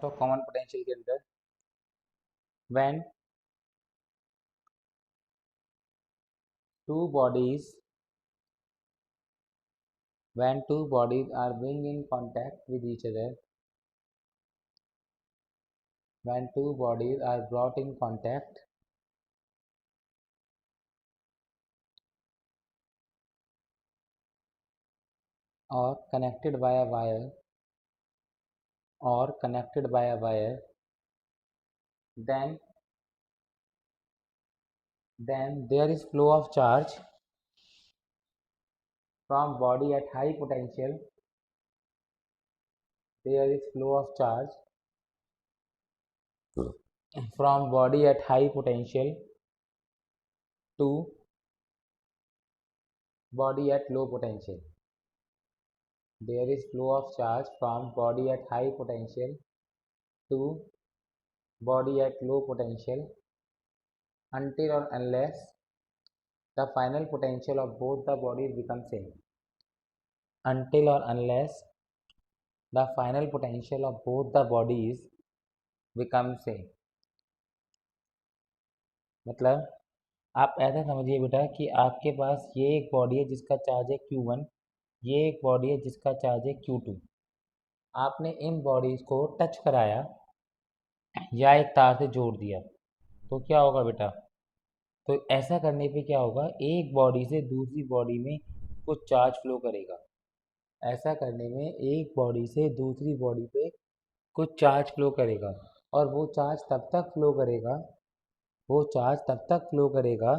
तो common potential के अंदर when two bodies when two bodies are being in contact with each other, when two bodies are brought in contact or connected by a wire or connected by a wire, then there is flow of charge from body at high potential. There is flow of charge from body at high potential to body at low potential. There is flow of charge from body at high potential to body at low potential until or unless the final potential of both the bodies becomes same. Until or unless the final potential of both the bodies becomes same. मतलब आप ऐसा समझिए बेटा कि आपके पास ये एक body है जिसका चार्ज है Q1, ये एक बॉडी है जिसका चार्ज है Q2. आपने इन बॉडीज को टच कराया या एक तार से जोड़ दिया तो क्या होगा बेटा? तो ऐसा करने पे क्या होगा, एक बॉडी से दूसरी बॉडी में कुछ चार्ज फ्लो करेगा. ऐसा करने में एक बॉडी से दूसरी बॉडी पे कुछ चार्ज फ्लो करेगा और वो चार्ज तब तक फ्लो करेगा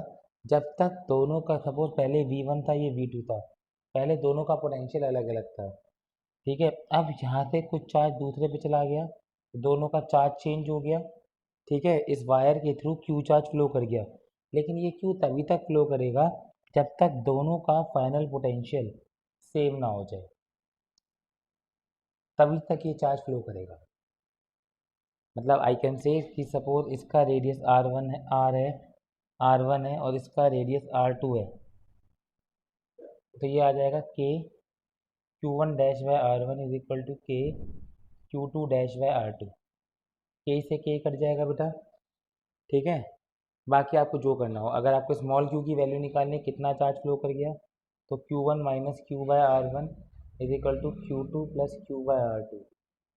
जब तक दोनों का, सपोज पहले V1 था, ये V2 था, पहले दोनों का पोटेंशियल अलग अलग था. ठीक है, अब यहाँ से कुछ चार्ज दूसरे पे चला गया, दोनों का चार्ज चेंज हो गया. ठीक है, इस वायर के थ्रू Q चार्ज फ्लो कर गया, लेकिन ये Q तभी तक फ्लो करेगा जब तक दोनों का फाइनल पोटेंशियल सेम ना हो जाए, तभी तक ये चार्ज फ्लो करेगा. मतलब आई कैन से कि सपोज इसका रेडियस R1 है और इसका रेडियस R2 है, तो ये आ जाएगा K Q1 dash by R1 is equal to K Q2 dash by R2. K से K कट जाएगा बेटा. ठीक है, बाकी आपको जो करना हो, अगर आपको स्मॉल q की वैल्यू निकालनी है कितना चार्ज फ्लो कर गया, तो Q1 minus Q by R1 is equal to Q2 plus Q by R2.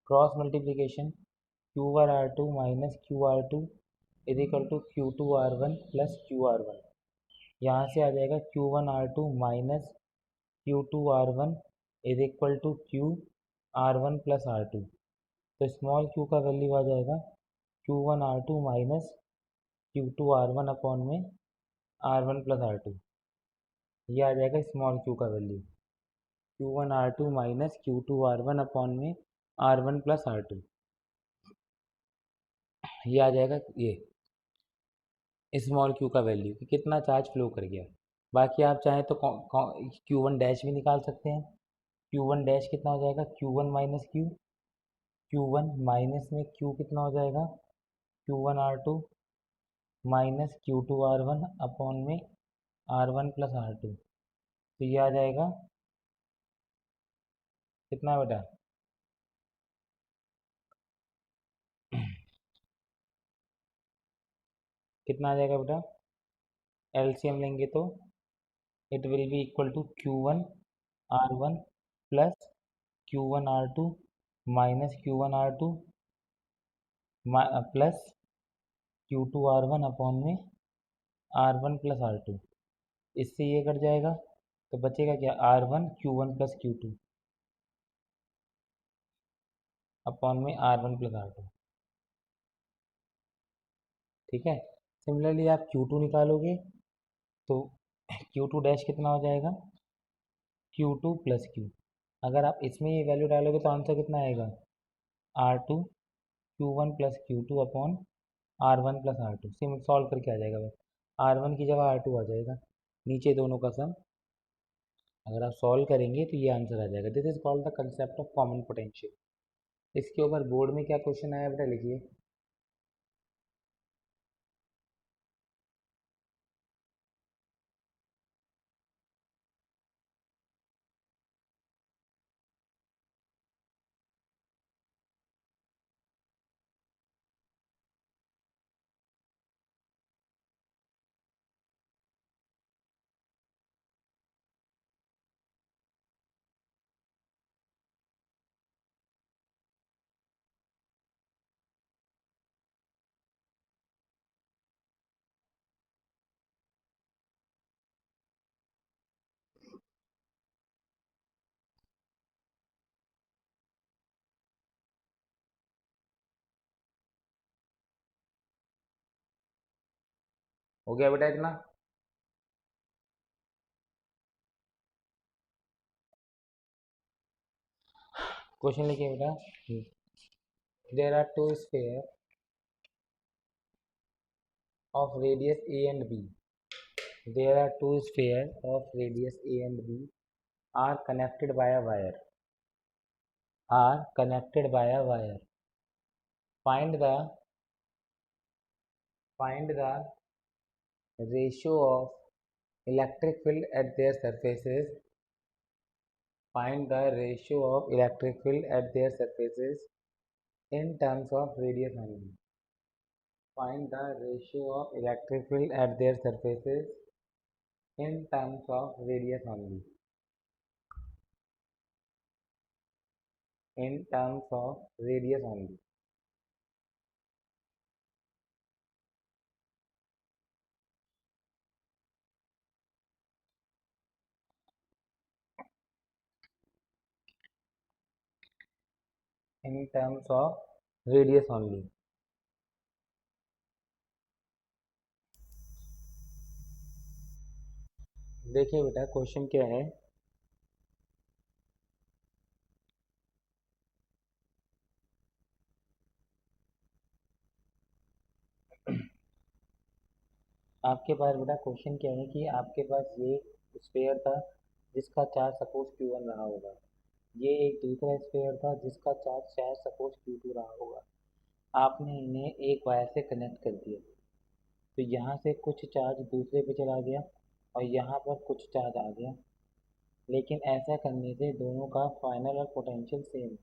Cross multiplication Q1R2 minus QR2 is equal to Q2R1 plus QR1. यहाँ से आ जाएगा Q1R2 minus Q2R1 is equal to QR1 plus R2. तो small q का value आ जाएगा Q1R2 minus Q2R1 upon में R1 plus R2. ये आ जाएगा स्मॉल q का value Q1R2 minus Q2R1 upon में R1 प्लस R2. ये आ जाएगा ये स्मॉल q का वैल्यू कि कितना चार्ज फ्लो कर गया. बाकी आप चाहें तो Q1 डैश भी निकाल सकते हैं. Q1 डैश कितना हो जाएगा, Q1 माइनस Q1 माइनस में Q कितना हो जाएगा, Q1R2 माइनस Q2R1 अपॉन में R1 प्लस R2. तो ये आ जाएगा कितना बेटा, कितना आ जाएगा बेटा? एलसीएम लेंगे तो it will be equal to Q1R1 plus Q1R2 minus Q1R2 plus Q2R1 upon में R1 प्लस R2. इससे ये कट जाएगा तो बचेगा क्या, R1 Q1 plus Q2 upon में R1 प्लस R2. ठीक है, सिमिलरली आप Q2 निकालोगे तो Q2 डैश कितना हो जाएगा, Q2 प्लस Q. अगर आप इसमें ये वैल्यू डालोगे तो आंसर कितना आएगा, R2 Q1 plus Q2 upon R1 plus R2. SIM solve करके आ जाएगा बस, R1 की जगह R2 आ जाएगा, नीचे दोनों का सम. अगर आप सॉल्व करेंगे तो ये आंसर आ जाएगा. This is called the concept of common potential. इसके ऊपर बोर्ड में क्या क्वेश्चन आया बेटा लिखिए. हो गया बेटा इतना? क्वेश्चन लिखिए बेटा। There are two sphere of radius a and b. There are two spheres of radius a and b are connected by a wire. Are connected by a wire. Find the ratio of electric field at their surfaces. Find the ratio of electric field at their surfaces in terms of radius only. Find the ratio of electric field at their surfaces in terms of radius only. In terms of radius only. In terms of radius only. देखिए बेटा question क्या है। आपके पास बेटा question क्या है कि आपके पास ये स्फीयर था जिसका चार्ज सपोज Q1 रहा होगा, ये एक दूसरा स्फीयर था जिसका चार्ज शायद सपोज Q2 रहा होगा। आपने इन्हें एक वायर से कनेक्ट कर दिया, तो यहाँ से कुछ चार्ज दूसरे पे चला गया और यहाँ पर कुछ चार्ज आ गया, लेकिन ऐसा करने से दोनों का फाइनल और पोटेंशियल सेम है।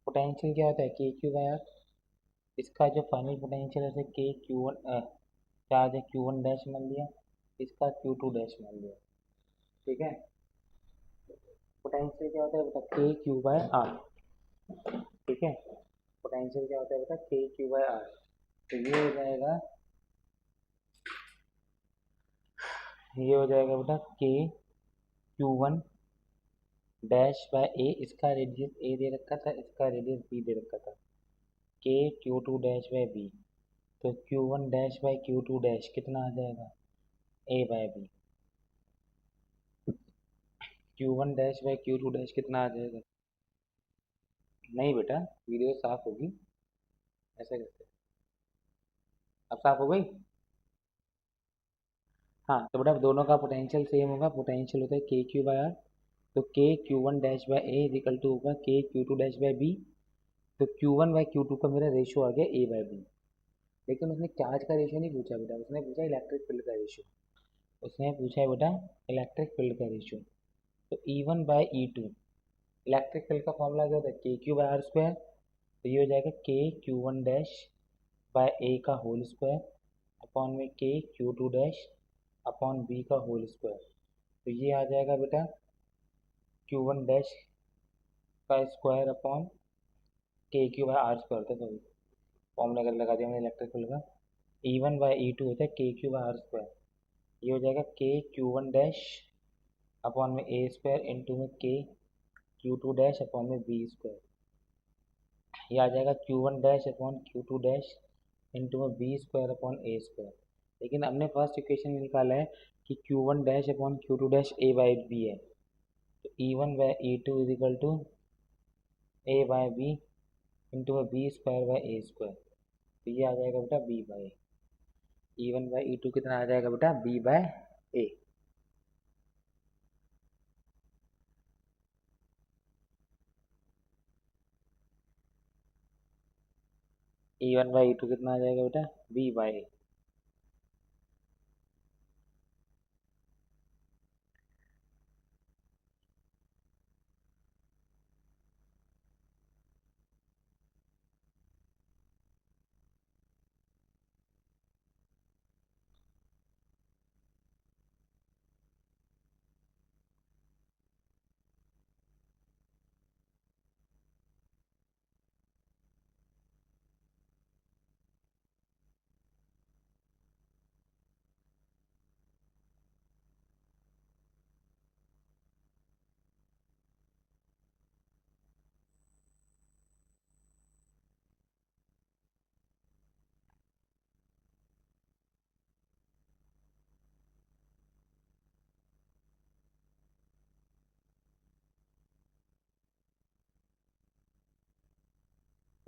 पोटेंशियल क्या होता है? K Q wire. इसका जो फाइनल पोटेंशियल है के Q1 चार्ज है Q1 डैश मान लिया, इसका Q2 डैश मान लिया। ठीक है। पोटेंशियल क्या होता है बेटा? के क्यू बाय आर। ठीक है। पोटेंशियल क्या होता है बेटा? के क्यू बाय आर। तो ये हो जाएगा बेटा के Q1 डैश बाय ए। इसका रेडियस ए दे रखा था, इसका रेडियस बी दे रखा था। के Q2 डैश बाय बी, तो Q1 dash by Q2 dash कितना आ जाएगा? A by B. Q1 dash by Q2 dash कितना आ जाएगा? नहीं बेटा, वीडियो साफ होगी, ऐसा कैसे? अब साफ हो गई? हाँ, तो बेटा दोनों का पोटेंशियल सेम होगा। पोटेंशियल होता है के क्यू बाय आर, तो K Q1 dash by A equal to होगा K Q2 dash bye B. तो Q1 बाय Q2 का मेरा रेशियो आ गया ए बाय बी। लेकिन उसने चार्ज का रेशियो नहीं पूछा बेटा, उसने पूछा इलेक्ट्रिक फील्ड का रेशियो। उसने पूछा है बेटा इलेक्ट्रिक फील्ड का रेशियो। तो E1 by E2, electric field का फॉर्मूला क्या होता है? K Q by are square. तो ये हो जाएगा के Q1 डैश बाय ए का होल स्क्वायर अपॉन में के Q2 डैश अपॉन बी का होल स्क्वायर। तो ये आ जाएगा बेटा Q1 डैश का स्क्वायर अपॉन के क्यू बाय आर स्क्वायर था, सॉरी फॉर्मूला अगर लगा दिया मैंने इलेक्ट्रिक फील्ड का। E1 बाय E2 होता है K Q by are square. ये हो जाएगा के Q1 डैश अपॉन में ए स्क्वायर इंटू में के Q2 डैश अपॉन में बी स्क्वायर। ये आ जाएगा Q1 dash upon Q2 dash into में B square upon A square. लेकिन हमने फर्स्ट इक्वेशन में निकाला है कि Q1 dash upon Q2 dash A by B है, तो E1 by E2 is equal to A by B into में B square by A square. तो ये आ जाएगा बेटा B bye A. E1 by E2 कितना आ जाएगा बेटा? B bye A. E1 by E2 कितना आ जाएगा बेटा? बी बाय ए।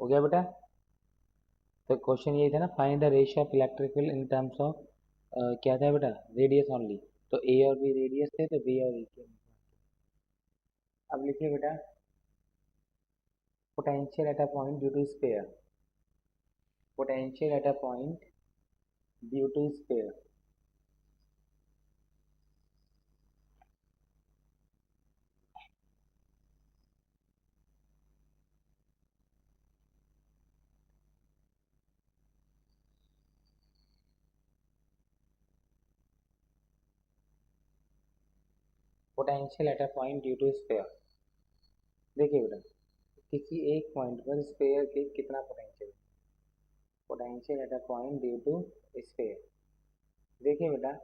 हो गया बेटा। तो क्वेश्चन ये था ना, find the ratio of electric field in terms of क्या था बेटा, रेडियस ओनली। तो ए और बी रेडियस थे, तो बी और ए के। अब लिखिए बेटा, potential at a point due to sphere, potential at a point due to sphere. Potential at a point due to sphere. देखिए बेटा, किसी एक पॉइंट पर स्फीयर के कितना potential, potential at a point due to sphere. देखिए बेटा,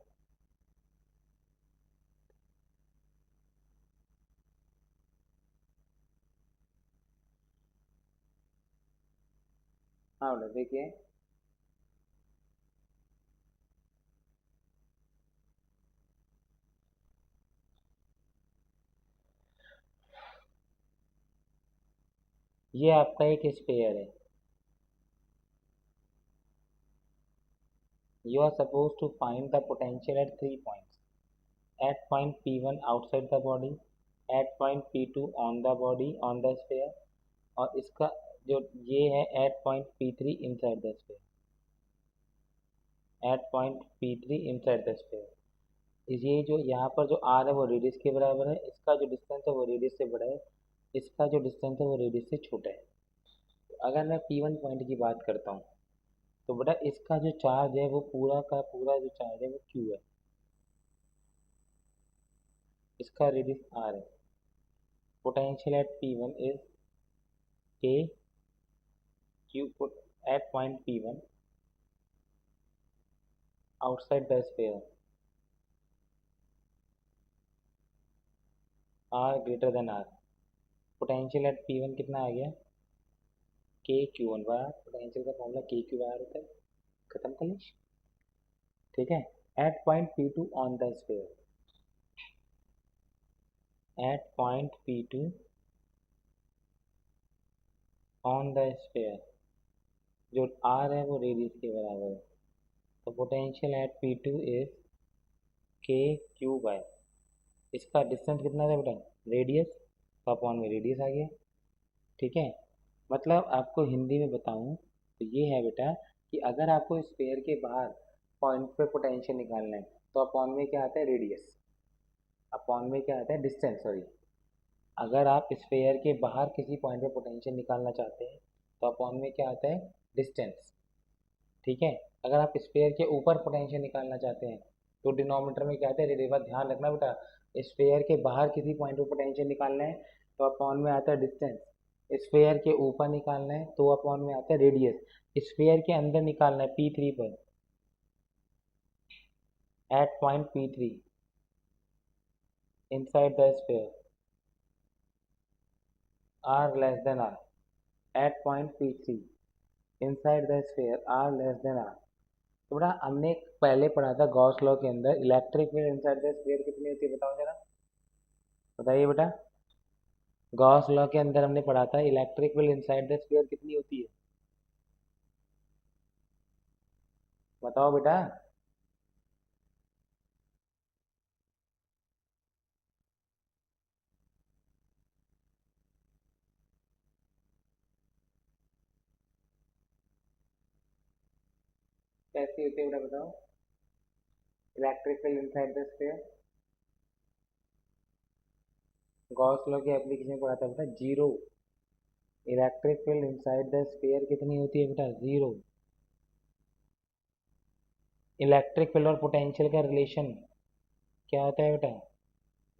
हाँ बेटा देखिए, ये आपका एक स्फीयर है। You are supposed to find the potential at 3 points. At point P1 outside the body, at point P2 on the body on the sphere, और इसका जो ये है at point P3 inside the sphere, at point P3 inside the sphere। ये जो यहाँ पर जो R है वो रेडियस के बराबर है, इसका जो डिस्टेंस है वो रेडियस से बड़ा है, इसका जो डिस्टेंस है वो रेडियस से छोटा है। तो अगर मैं P1 पॉइंट की बात करता हूँ, तो बेटा इसका जो चार्ज है वो पूरा का पूरा जो चार्ज है वो Q है, इसका रेडियस R है। Potential at P1 is K Q put at point P1 outside the sphere, R greater than R। Potential at P1 कितना आ गया, K Q1 बार, पोटेंशियल का फॉर्मूला K Q बार होता है। खत्म कर लीजिए, ठीक है। At point P2 on the sphere, at point P2 on the sphere, जो R है वो रेडियस के बराबर है। तो potential at P2 is K Q by, इसका डिस्टेंस कितना था बेटा, रेडियस, तो अपॉन में रेडियस आ गया, ठीक है। मतलब आपको हिंदी में बताऊं तो ये है बेटा कि अगर आपको स्फीयर के बाहर पॉइंट पे पोटेंशियल निकालना है, तो अपॉन में क्या आता है, रेडियस, अपॉन में क्या आता है, डिस्टेंस, सॉरी। अगर आप स्फीयर के बाहर किसी पॉइंट पे पोटेंशियल निकालना चाहते हैं, तो अपॉन में क्या आता है, डिस्टेंस, ठीक है। अगर आप स्फीयर के ऊपर पोटेंशियल निकालना चाहते हैं, तो डिनोमीटर में क्या आता है, रेडियस। ध्यान रखना बेटा, स्फीयर के बाहर किसी पॉइंट पे पोटेंशियल निकालना है तो अपॉन में आता है डिस्टेंस, स्फीयर के ऊपर निकालना है तो अपॉन में आता है रेडियस, स्फीयर के अंदर निकालना है P3 पर, at point P3 inside the sphere, R less than R, at point P3 inside the sphere, R less than R। तो बेटा हमने पहले पढ़ा था गॉस लॉ के अंदर, electric field inside the sphere कितनी होती है, बताओ जरा, बताइए बेटा। गॉस लॉ के अंदर हमने पढ़ा था electric field inside the sphere कितनी होती है, बताओ बेटा। कैसी होती है बेटा बताओ, electric field inside the sphere, Gauss law के एप्लीकेशन पढ़ा था बेटा, zero. Electric field inside the sphere कितनी होती है बेटा, जीरो। इलेक्ट्रिक फील्ड और पोटेंशियल का रिलेशन क्या होता है बेटा,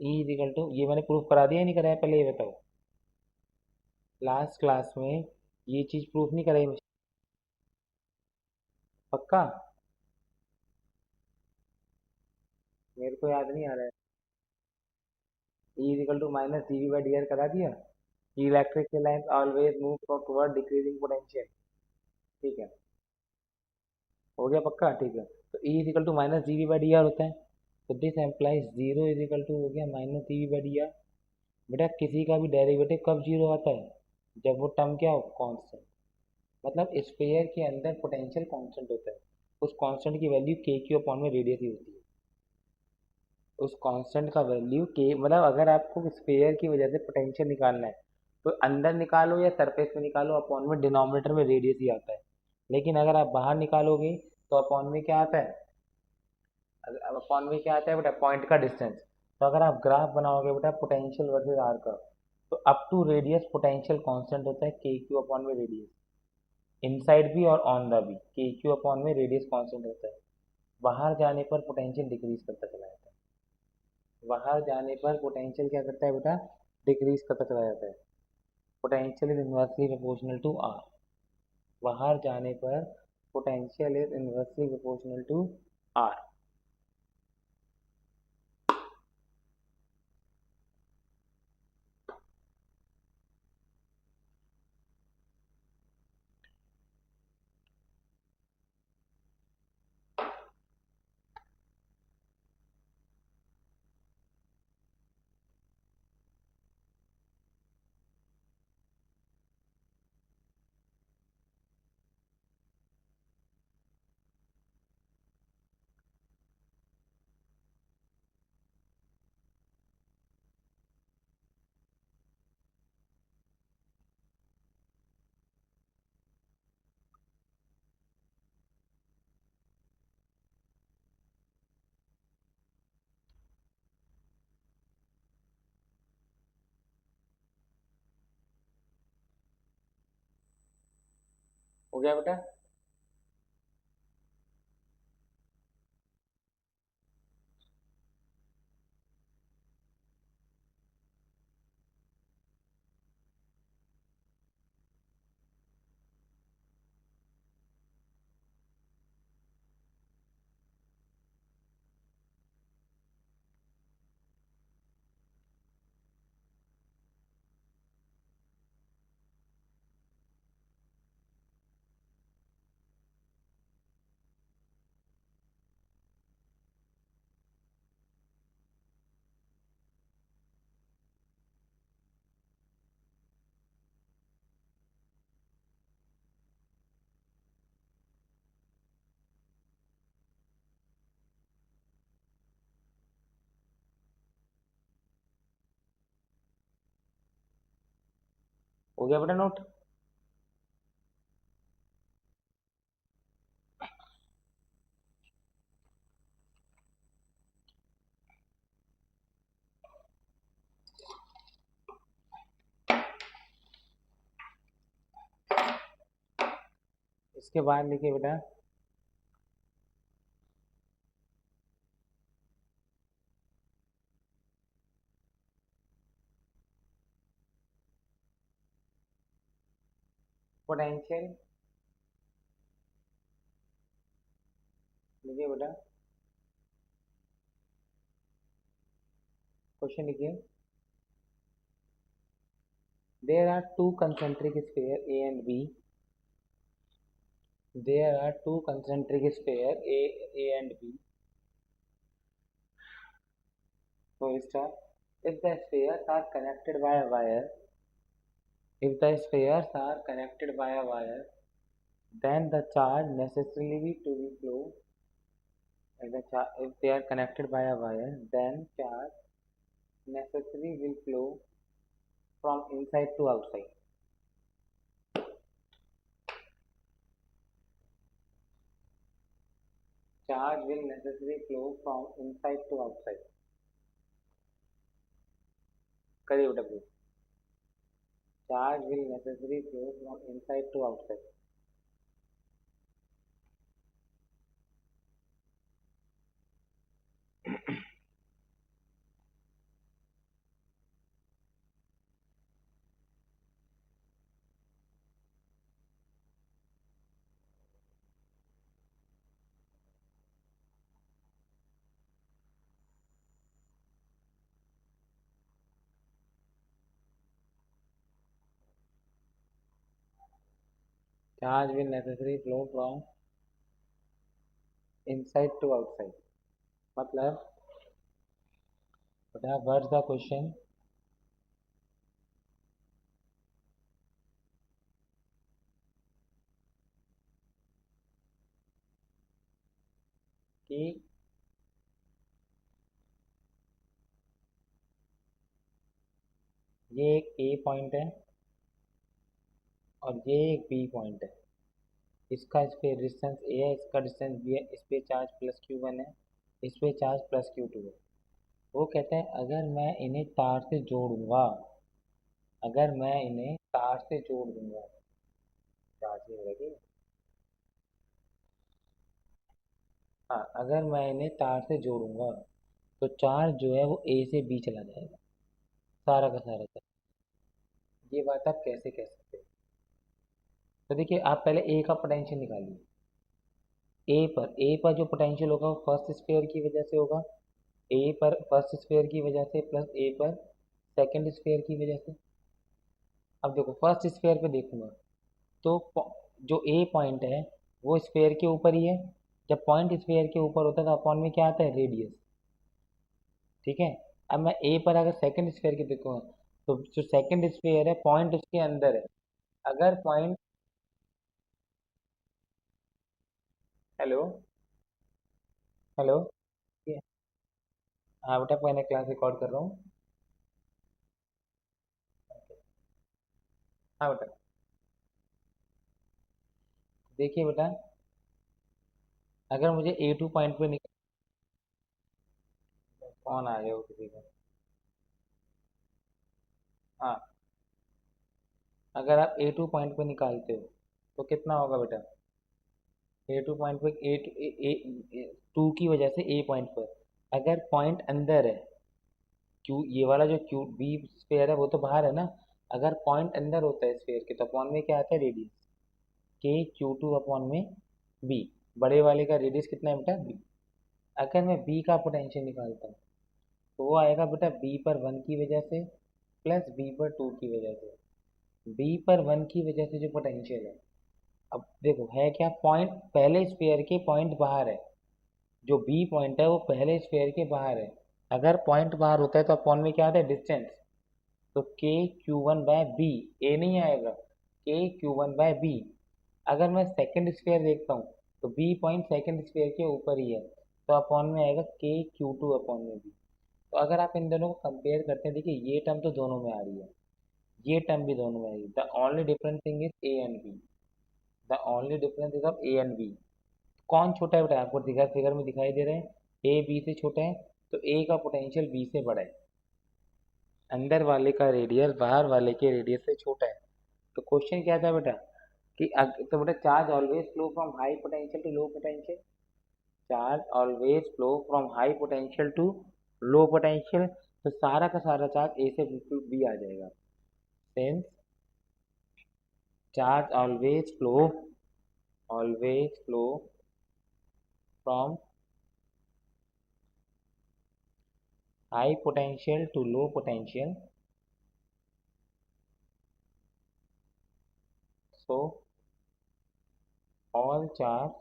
E इजिकल टू, ये मैंने प्रूफ करा दिया नहीं कराया, पहले ये बताओ। लास्ट क्लास में ये चीज़ प्रूफ नहीं कराई, पक्का, मेरे को याद नहीं आ रहा है। E equal to minus dv by D R करा दिया, electric field always move toward decreasing potential, ठीक है, हो गया पक्का, ठीक है। तो E equal to minus dv by D R होता है, तो this implies zero equal to हो गया minus dv by D R. बेटा किसी का भी डेरिवेटिव कब जीरो आता है, जब वो टर्म क्या हो, कांस्टेंट। मतलब स्फीयर के अंदर पोटेंशियल कांस्टेंट होता है, उस कांस्टेंट की वैल्यू के क्यू अपॉन में रेडियस ही होती है। उस कांस्टेंट का वैल्यू के, मतलब अगर आपको स्फीयर की वजह से पोटेंशियल निकालना है तो अंदर निकालो या सरफेस में निकालो, अपॉन में डिनोमिनेटर में रेडियस ही आता है। लेकिन अगर आप बाहर निकालोगे तो अपॉन में क्या आता है, अब अपॉन में क्या आता है बेटा, पॉइंट का डिस्टेंस। तो अगर आप ग्राफ बनाओगे बेटा पोटेंशियल वर्सेस आर का, तो up to radius potential constant होता है के क्यू अपॉन में रेडियस, इनसाइड भी और ऑन द भी के क्यू अपॉन में रेडियस कांस्टेंट होता है। बाहर जाने पर पोटेंशियल डिक्रीज करता चला जाता है, बाहर जाने पर पोटेंशियल क्या करता है बेटा, डिक्रीज करता चला जाता है। Potential is inversely proportional to R, बाहर जाने पर potential is inversely proportional to R. हो गया बेटा। हो गया बेटा नोट। इसके बाद लिखिए बेटा, पोटेंशियल, लिखिए बेटा, क्वेश्चन लिखिए। There are two concentric sphere A and B, there are two concentric sphere A and B. So star, if the spheres are connected by a wire, if the spheres are connected by a wire, then the charge necessarily to be flow. If they are connected by a wire, then charge necessarily will flow from inside to outside. Charge will necessarily flow from inside to outside. करिए बेटा please. Charge will necessarily flow from inside to outside. Charge will necessarily flow from inside to outside. मतलब बेटा what's the question, कि ये एक ए point है और ये एक बी पॉइंट है। इसका इस पे डिस्टेंस ए है, इसका डिस्टेंस बी है, इस पे चार्ज प्लस क्यू वन है, इस पे चार्ज प्लस क्यू टू है। वो कहता है अगर मैं इन्हें तार से जोड़ूंगा, अगर मैं इन्हें तार से जोड़ दूंगा, चार्ज नहीं लगेगी। हाँ, अगर मैं इन्हें तार से जोड़ूंगा तो चार्ज जो है वो ए से बी चला जाएगा, सारा का सारा चार्ज। ये बात आप कैसे कह सकते हैं? तो देखिए, आप पहले ए का पोटेंशियल निकालिए। ए पर जो पोटेंशियल होगा वो फर्स्ट स्फीयर की वजह से होगा, ए पर फर्स्ट स्फीयर की वजह से प्लस ए पर सेकंड स्फीयर की वजह से। अब देखो, फर्स्ट स्फीयर पे देखूंगा तो जो ए पॉइंट है वो स्फीयर के ऊपर ही है। जब पॉइंट स्फीयर के ऊपर होता है तो अपॉन में क्या आता है, रेडियस। ठीक है। अब मैं ए पर अगर सेकंड स्फीयर की देखूंगा तो जो सेकंड स्फीयर है पॉइंट उसके अंदर है। अगर पॉइंट, हेलो, हेलो। ये- हाँ बेटा, मैंने क्लास रिकॉर्ड कर रहा हूँ। हाँ बेटा, देखिए बेटा, अगर मुझे ए टू पॉइंट पे निकल, कौन आ गया वो किसी का? हाँ, अगर आप ए टू पॉइंट पे निकालते हो तो कितना होगा बेटा? ए टू पॉइंट पे ए टू टू की वजह से ए पॉइंट पर, अगर पॉइंट अंदर है, क्यू ये वाला जो क्यू बी स्फीयर है वो तो बाहर है ना। अगर पॉइंट अंदर होता है स्फीयर के तो अपॉन में क्या आता है, रेडियस। के क्यू टू अपॉन में बी। बड़े वाले का रेडियस कितना है बेटा, बी। अगर मैं बी का पोटेंशियल निकालता हूँ तो वो आएगा बेटा बी पर वन की वजह से प्लस बी पर टू की वजह से। बी पर वन की वजह से जो पोटेंशियल है, अब देखो है क्या, पॉइंट पहले स्फीयर के पॉइंट बाहर है। जो बी पॉइंट है वो पहले स्फीयर के बाहर है। अगर पॉइंट बाहर होता है तो अपॉन में क्या आता है, डिस्टेंस। तो के क्यू वन बाय बी, ए नहीं आएगा, के क्यू वन बाय बी। अगर मैं सेकंड स्फीयर देखता हूँ तो बी पॉइंट सेकंड स्फीयर के ऊपर ही है, तो अपॉन में आएगा के क्यू टू अपॉन में बी। तो अगर आप इन दोनों को कंपेयर करते हैं, देखिए ये टर्म तो दोनों में आ रही है, ये टर्म भी दोनों में आ रही है। The only difference thing is A and B. The only difference is of A and B. कौन छोटा है बेटा, आपको दिखा, फिगर में दिखाई दे रहे हैं, ए बी से छोटा है, तो ए का पोटेंशियल बी से बड़ा है। अंदर वाले का रेडियस बाहर वाले के रेडियस से छोटा है। तो क्वेश्चन क्या था बेटा कि तो बेटा, charge always flow from high potential to low potential. Charge always flow from high potential to low potential. तो सारा का सारा चार्ज ए से बिल्कुल बी आ जाएगा। Since charge always flow from high potential to low potential, so all charge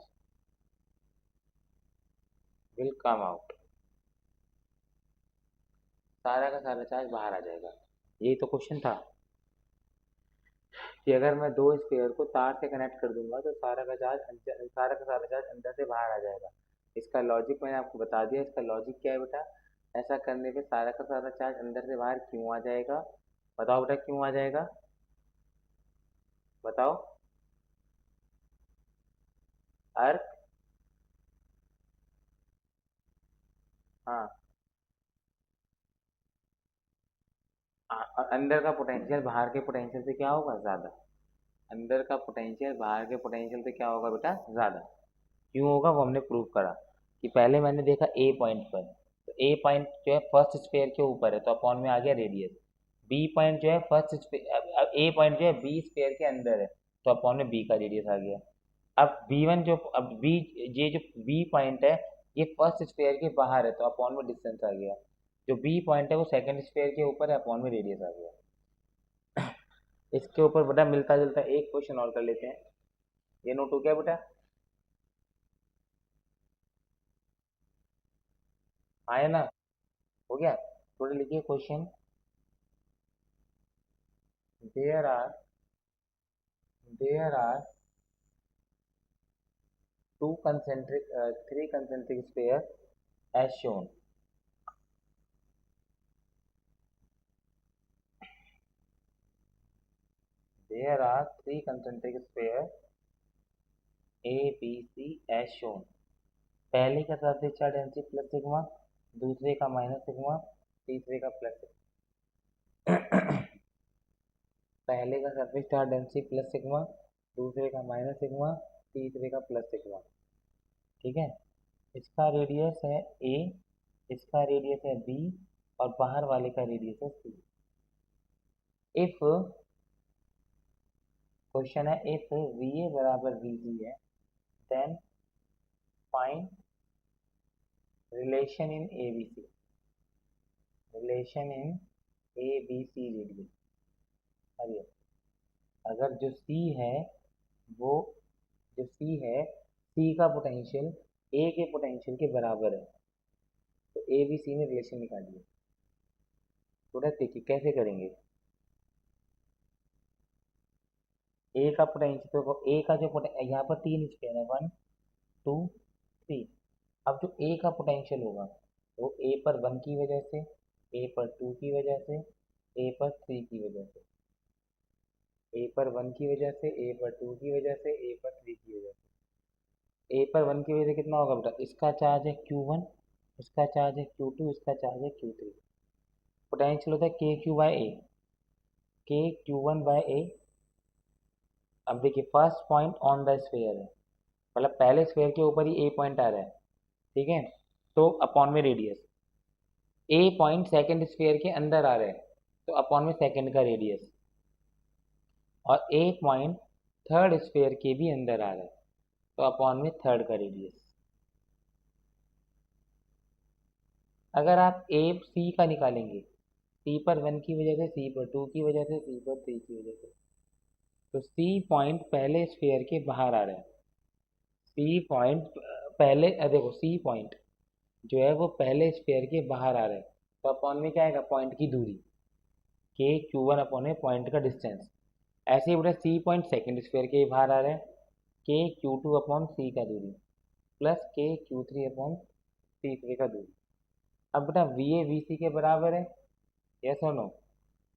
will come out. सारा का सारा चार्ज बाहर आ जाएगा। यही तो क्वेश्चन था कि अगर मैं दो स्फीयर को तार से कनेक्ट कर दूंगा तो सारा का सारा चार्ज अंदर से बाहर आ जाएगा। इसका लॉजिक मैंने आपको बता दिया। इसका लॉजिक क्या है बेटा, ऐसा करने पे सारा का सारा चार्ज अंदर से बाहर क्यों आ जाएगा? बताओ बेटा, क्यों आ जाएगा? बताओ। अर्थ, हाँ। और अंदर का पोटेंशियल बाहर के पोटेंशियल से क्या होगा, ज्यादा। अंदर का पोटेंशियल बाहर के पोटेंशियल से क्या होगा बेटा, ज्यादा। क्यों होगा वो हमने प्रूव करा कि पहले मैंने देखा ए पॉइंट पर, तो ए पॉइंट जो है फर्स्ट स्फीयर के ऊपर है तो अपॉन में आ गया रेडियस। बी पॉइंट जो है फर्स्ट स्फीयर, ए पॉइंट जो है बी स्फीयर के अंदर है तो अपॉन में बी का रेडियस आ गया। अब बी वन जो, अब बी, ये जो बी पॉइंट है ये फर्स्ट स्फीयर के बाहर है तो अपॉन में डिस्टेंस आ गया। जो बी पॉइंट है वो सेकंड स्फीयर के ऊपर है, अपॉन में रेडियस आ गया। इसके ऊपर बड़ा मिलता जुलता एक क्वेश्चन और कर लेते हैं। ये नोट हो गया बेटा? आया ना? हो गया? थोड़े लिखिए question. There are there are three concentric sphere as shown. There are three concentric sphere A, B, C as shown. पहले का surface charge density plus sigma, दूसरे का माइनस सिग्मा, तीसरे का प्लस सिग्मा। पहले का surface charge density plus sigma, दूसरे का माइनस सिग्मा, तीसरे का प्लस सिग्मा। ठीक है, इसका रेडियस है A, इसका रेडियस है B और बाहर वाले का रेडियस है C। इफ क्वेश्चन है इफ VA बराबर VC है then find relation in ABC, relation in ABC radius. अरे अगर जो C है वो जो C है C का पोटेंशियल A के पोटेंशियल के बराबर है, तो ABC में रिलेशन निकालिए। थोड़ा देखिए कैसे करेंगे। A का पोटेंशियल तो A का जो यहाँ पर तीन स्केल है 1 2 3। अब जो A का पोटेंशियल होगा वो A पर 1 की वजह से, A पर 2 की वजह से, A पर 3 की वजह से, A पर 1 की वजह से, A पर 2 की वजह से, A पर 3 की वजह से। A पर 1 की वजह से कितना होगा बेटा, इसका चार्ज है Q1, इसका चार्ज है Q2, इसका चार्ज है Q3। पोटेंशियल होता है KQ by A, KQ1 by A। अब देखिए first point on the sphere है, मतलब पहले स्फीयर के ऊपर ही A पॉइंट आ रहा है। ठीक है, तो अपॉन में radius. A point second sphere के अंदर आ रहा है तो अपॉन में सेकंड का रेडियस, और A पॉइंट थर्ड स्फीयर के भी अंदर आ रहा है तो अपॉन में थर्ड का रेडियस। अगर आप A C का निकालेंगे, C पर 1 की वजह से, C पर 2 की वजह से, C पर 3 की वजह से, तो C पॉइंट पहले स्फीयर के बाहर आ रहा है। C पॉइंट पहले देखो C पॉइंट जो है वो पहले स्फीयर के बाहर आ रहा है तो अपॉन में क्या आएगा, पॉइंट की दूरी KQ1 अपॉन में पॉइंट का डिस्टेंस। ऐसे ही बेटा C पॉइंट सेकंड स्फीयर के बाहर आ रहा है, KQ2 अपॉन C का दूरी प्लस KQ3 अपॉन तीसरे का दूरी। अब बेटा VA VC के बराबर है, यस और नो।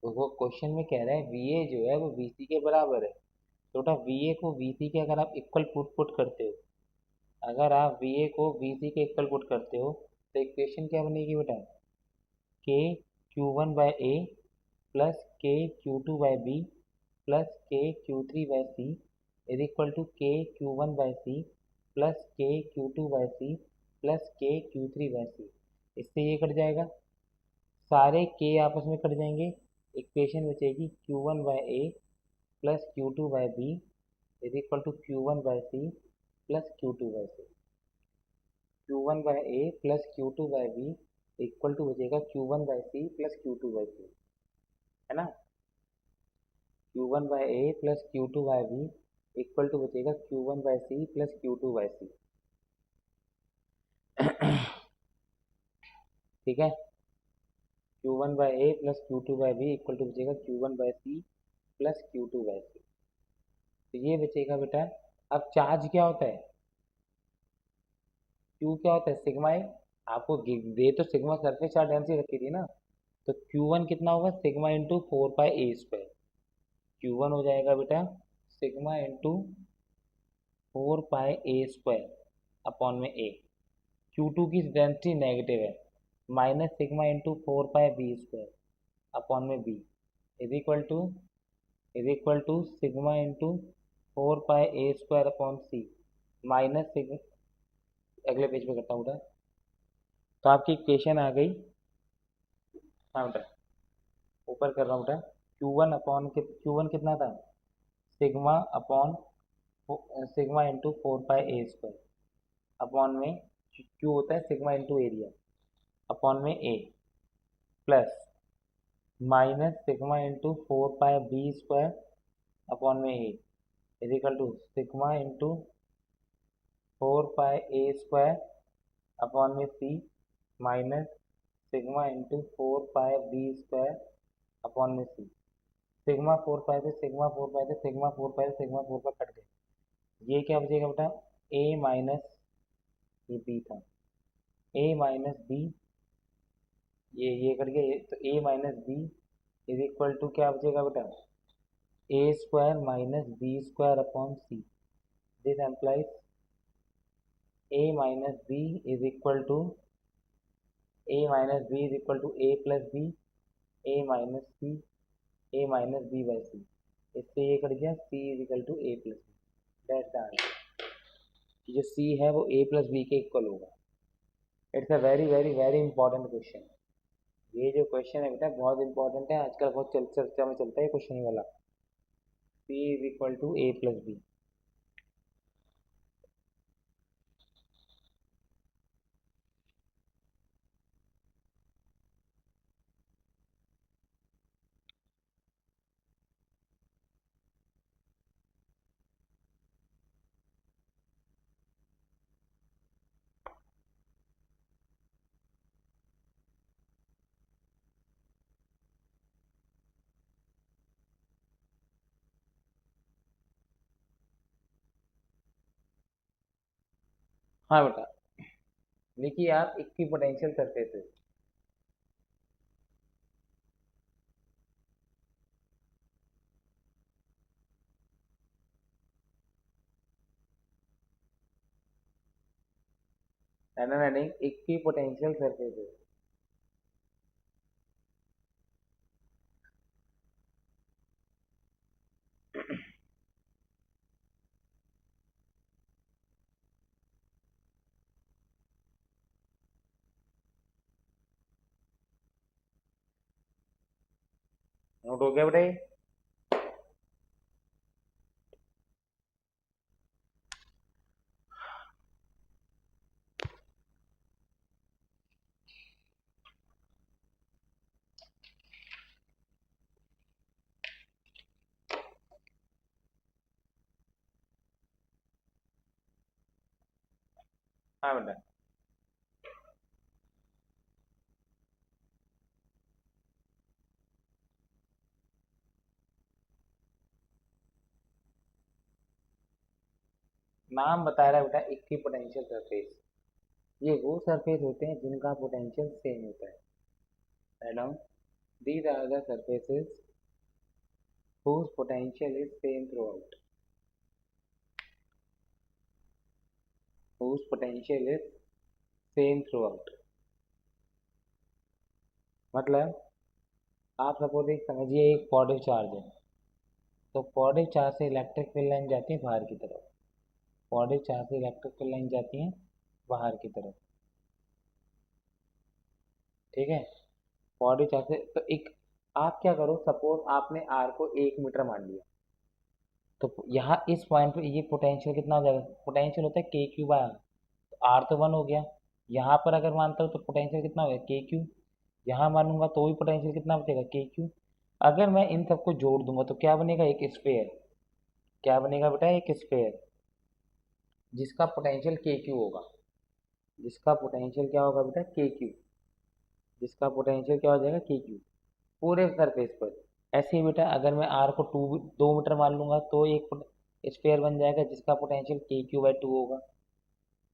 तो वो क्वेश्चन में कह रहा है VA जो है वो VC के बराबर है, तो बेटा VA को VC के अगर आप इक्वल पुट करते हो, अगर आप VA को VC के इक्वल पुट करते हो तो इक्वेशन क्या बनेगी बेटा, KQ1 by A plus KQ2 by B plus KQ3 by C is equal to KQ1 by C plus KQ2 by C plus KQ3 by C। इससे ये कट जाएगा, सारे K आपस में कट जाएंगे, इक्वेशन बचेगी Q1 by A plus Q2 by B is equal to Q1 by C plus Q2 by C। Q1 by A plus Q2 by B equal to बचेगा Q1 by C plus Q2 by C, है ना। Q1 by A plus Q2 by B equal to बचेगा Q1 by C plus Q2 by C। ठीक है, Q1 by A plus Q2 by B equal to बचेगा Q1 by C plus Q2 by C। तो ये बचेगा बेटा। अब charge क्या होता है, Q क्या होता है, सिग्मा ए। आपको दे तो सिग्मा सरफेस चार्ज डेंसिटी रखी थी ना, तो Q1 कितना होगा, sigma into 4 pi A²। Q1 हो जाएगा बेटा sigma into 4 pi A² upon में A। Q2 की डेंसिटी नेगेटिव है, minus sigma into 4 pi B² upon में B is equal to sigma into 4 pi A² upon C minus sigma. अगले page पे करता हूँ बेटा, तो आपकी इक्वेशन आ गई। हाँ बेटा ऊपर कर रहा हूँ बेटा, Q1 कितना था, sigma upon sigma into 4 pi A² upon में Q होता है सिग्मा इंटू एरिया अपॉन में A plus minus sigma into 4 pi B² upon में A is equal to sigma into 4 pi A² upon में C minus sigma into 4 pi B² upon में C। Sigma 4 pi से sigma 4 pi से sigma 4 pi से sigma 4 pi cut गए, ये क्या बचेगा बेटा, ए माइनस, ये बी था, ए माइनस बी, ये कट गया, ये तो A minus B is equal to क्या बचेगा बेटा, A square minus B square upon C. This implies A minus B is equal to, A minus B is equal to A plus B, A minus C, A minus B by C. इससे ये cut गया, C is equal to A plus B. That's the answer. जो C है वो ए plus B के equal होगा। It's a very very very important question. ये जो क्वेश्चन है बेटा बहुत इंपॉर्टेंट है, आजकल बहुत चर्चा में चलता है क्वेश्चन वाला। C is equal to A plus B. हाँ बेटा, देखिए आप equipotential surfaces, equipotential surfaces. Note हो गया बेटा ये? हाँ बेटा, नाम बता रहा है बेटा इक्विपोटेंशियल सरफेस। ये वो सरफेस होते हैं जिनका पोटेंशियल सेम होता है। Down, these are the surfaces whose potential is same throughout, whose potential is same throughout। मतलब आप सपोज एक समझिए एक पॉजिटिव चार्ज है, तो पॉजिटिव चार्ज से इलेक्ट्रिक फील्ड लाइन जाती है बाहर की तरफ, पॉजिटिव चार्ज से इलेक्ट्रिक फील्ड लाइन जाती है बाहर की तरफ, ठीक है। पॉजिटिव चार्ज से तो एक, आप क्या करो, सपोज आपने आर को 1 मीटर मान लिया, तो यहाँ इस पॉइंट पे ये पोटेंशियल कितना हो जाएगा, पोटेंशियल होता है के क्यू बाय आर, तो आर तो 1 हो गया। यहाँ पर अगर मानता हूँ तो पोटेंशियल कितना हो गया, के क्यू। यहाँ मानूंगा तो भी पोटेंशियल कितना बचेगा, के क्यू। अगर मैं इन सबको जोड़ दूंगा तो क्या बनेगा, एक स्फेयर। क्या बनेगा बेटा, एक स्फेयर जिसका पोटेंशियल के क्यू होगा, जिसका पोटेंशियल क्या होगा बेटा, के क्यू, जिसका पोटेंशियल क्या हो जाएगा, के क्यू, पूरे सरफेस पर। ऐसे ही बेटा अगर मैं आर को 2 मीटर मान लूंगा तो एक स्फेयर बन जाएगा जिसका पोटेंशियल के क्यू बाई 2 होगा,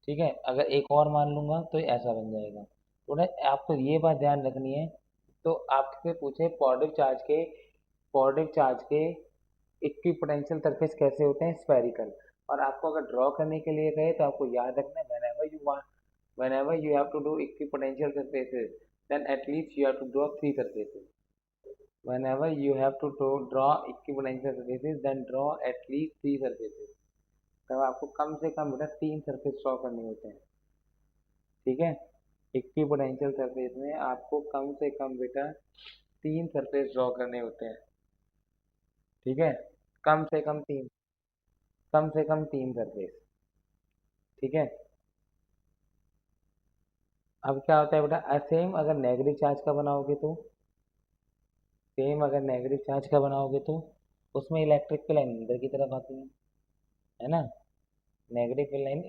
ठीक है। अगर एक और मान लूंगा तो ऐसा बन जाएगा। तो ना आपको ये बात ध्यान रखनी है। तो आपसे पूछे पॉजिटिव चार्ज के इक्विपोटेंशियल सरफेस कैसे होते हैं, स्फेरिकल। और आपको अगर ड्रॉ करने के लिए कहे तो आपको याद रखना है, whenever you have to do equipotential surfaces, then at least you have to draw 3 surfaces। whenever you have to draw equipotential surfaces, then draw at least 3 surfaces। तब आपको कम से कम बेटा 3 सरफेस ड्रॉ करने होते हैं, ठीक है। इक्विपोटेंशियल सरफेस में आपको कम से कम बेटा 3 सरफेस ड्रॉ करने होते हैं, ठीक है। कम से कम 3, कम से कम 3 सरफेस, ठीक है। अब क्या होता है बेटा, सेम अगर नेगेटिव चार्ज का बनाओगे तो, सेम अगर नेगेटिव चार्ज का बनाओगे तो उसमें इलेक्ट्रिक फील्ड लाइन अंदर की तरफ आती है ना। Negative field line,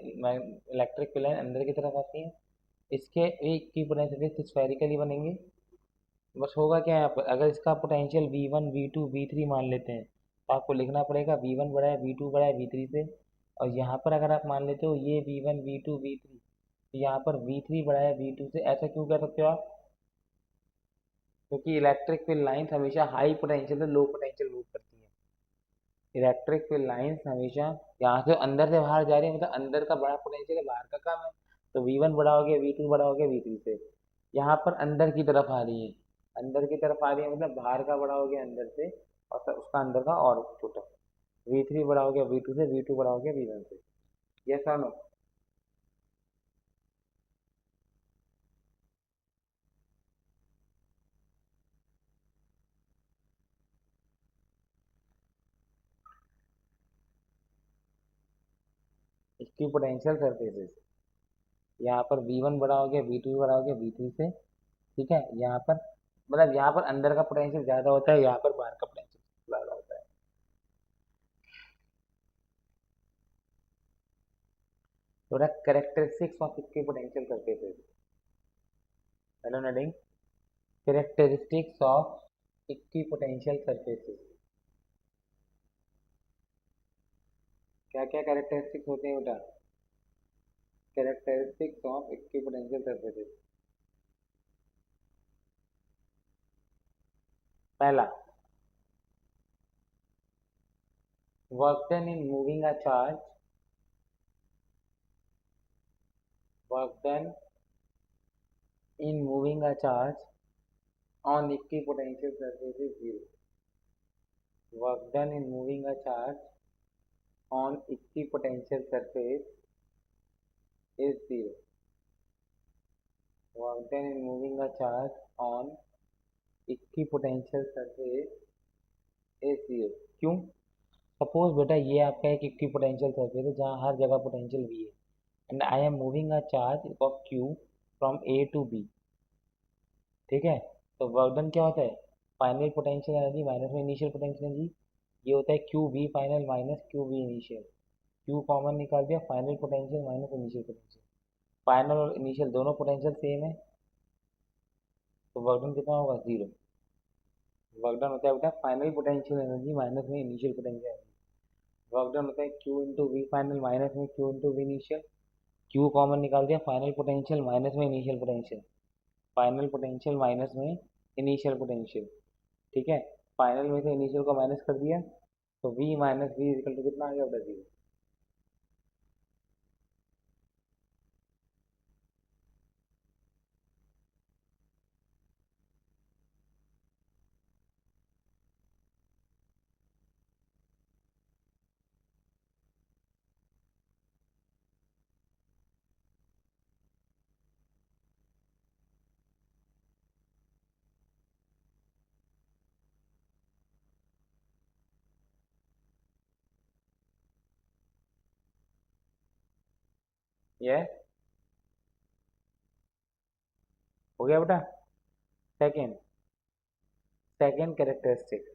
electric field line अंदर की तरफ आती है। इसके एक की पोटेंशियल स्फेरिकली बनेंगे। बस होगा क्या यहाँ पर, अगर इसका पोटेंशियल V1 V2 V3 मान लेते हैं तो आपको लिखना पड़ेगा V1 बड़ा है V2 बड़ा है V3 से, और यहाँ पर अगर आप मान लेते हो ये V1 V2 V3, तो यहाँ पर V3 बड़ा है V2 से, ऐसा क्यों कह सकते हो आप? क्योंकि इलेक्ट्रिक फील्ड लाइंस हमेशा हाई पोटेंशियल से लो पोटेंशियल मूव करती है। इलेक्ट्रिक फील्ड लाइंस हमेशा यहाँ से अंदर से बाहर जा रही है, मतलब अंदर का बड़ा पोटेंशियल है, बाहर का कम है। तो V1 बड़ा हो गया, V2 बड़ा हो गया V3 से। यहाँ पर अंदर की तरफ आ रही है, अंदर की तरफ आ रही है मतलब बाहर का बड़ा हो गया अंदर से, और उसका अंदर का और छोटा। V3 बड़ा हो गया V2 से, V2 बड़ा हो गया V1 से। यस और नो? इसकी पोटेंशियल सरफेसेस, यहाँ पर V1 बड़ा हो गया, V2 बड़ा हो गया V3 से। ठीक है, यहाँ पर मतलब यहाँ पर अंदर का पोटेंशियल ज़्यादा होता है, यहाँ पर बाहर का पोटेंशियल ज़्यादा होता है। तो characteristics of equipotential surfaces. Hello नडिंग, कैरेक्टरिस्टिक्स ऑफ इक्विपोटेंशियल सरफेसेस। क्या क्या कैरेक्टरिस्टिक्स होते हैं बेटा? Characteristics of equipotential surfaces. पहला, work done in moving a charge, work done in moving a charge on equipotential surface is zero. Work done in moving a charge on equipotential surface is zero. Work done in moving a charge on equipotential surface is zero. क्यों? Suppose बेटा ये आपका एक equipotential surface है जहाँ हर जगह potential V है, and I am moving a charge of Q from A to B। ठीक है, तो वर्क डन क्या होता है? फाइनल पोटेंशियल एनर्जी माइनस में इनिशियल पोटेंशियल एनर्जी, ये होता है Q V final minus Q V initial. Q common निकाल दिया, final potential minus initial potential. Final और इनिशियल दोनों पोटेंशियल सेम है, तो वर्क डन कितना होगा? जीरो। वर्क डन होता है बेटा फाइनल पोटेंशियल एनर्जी माइनस में initial potential energy. Work done होता है Q into V final minus में Q into V initial. Q common निकाल दिया, फाइनल पोटेंशियल माइनस में initial potential, final potential minus में इनिशियल पोटेंशियल। ठीक है, फाइनल में से इनिशियल को माइनस कर दिया, तो v minus V equal to कितना आ गया बेटा? जीरो। ये हो गया बेटा। Second, second characteristic,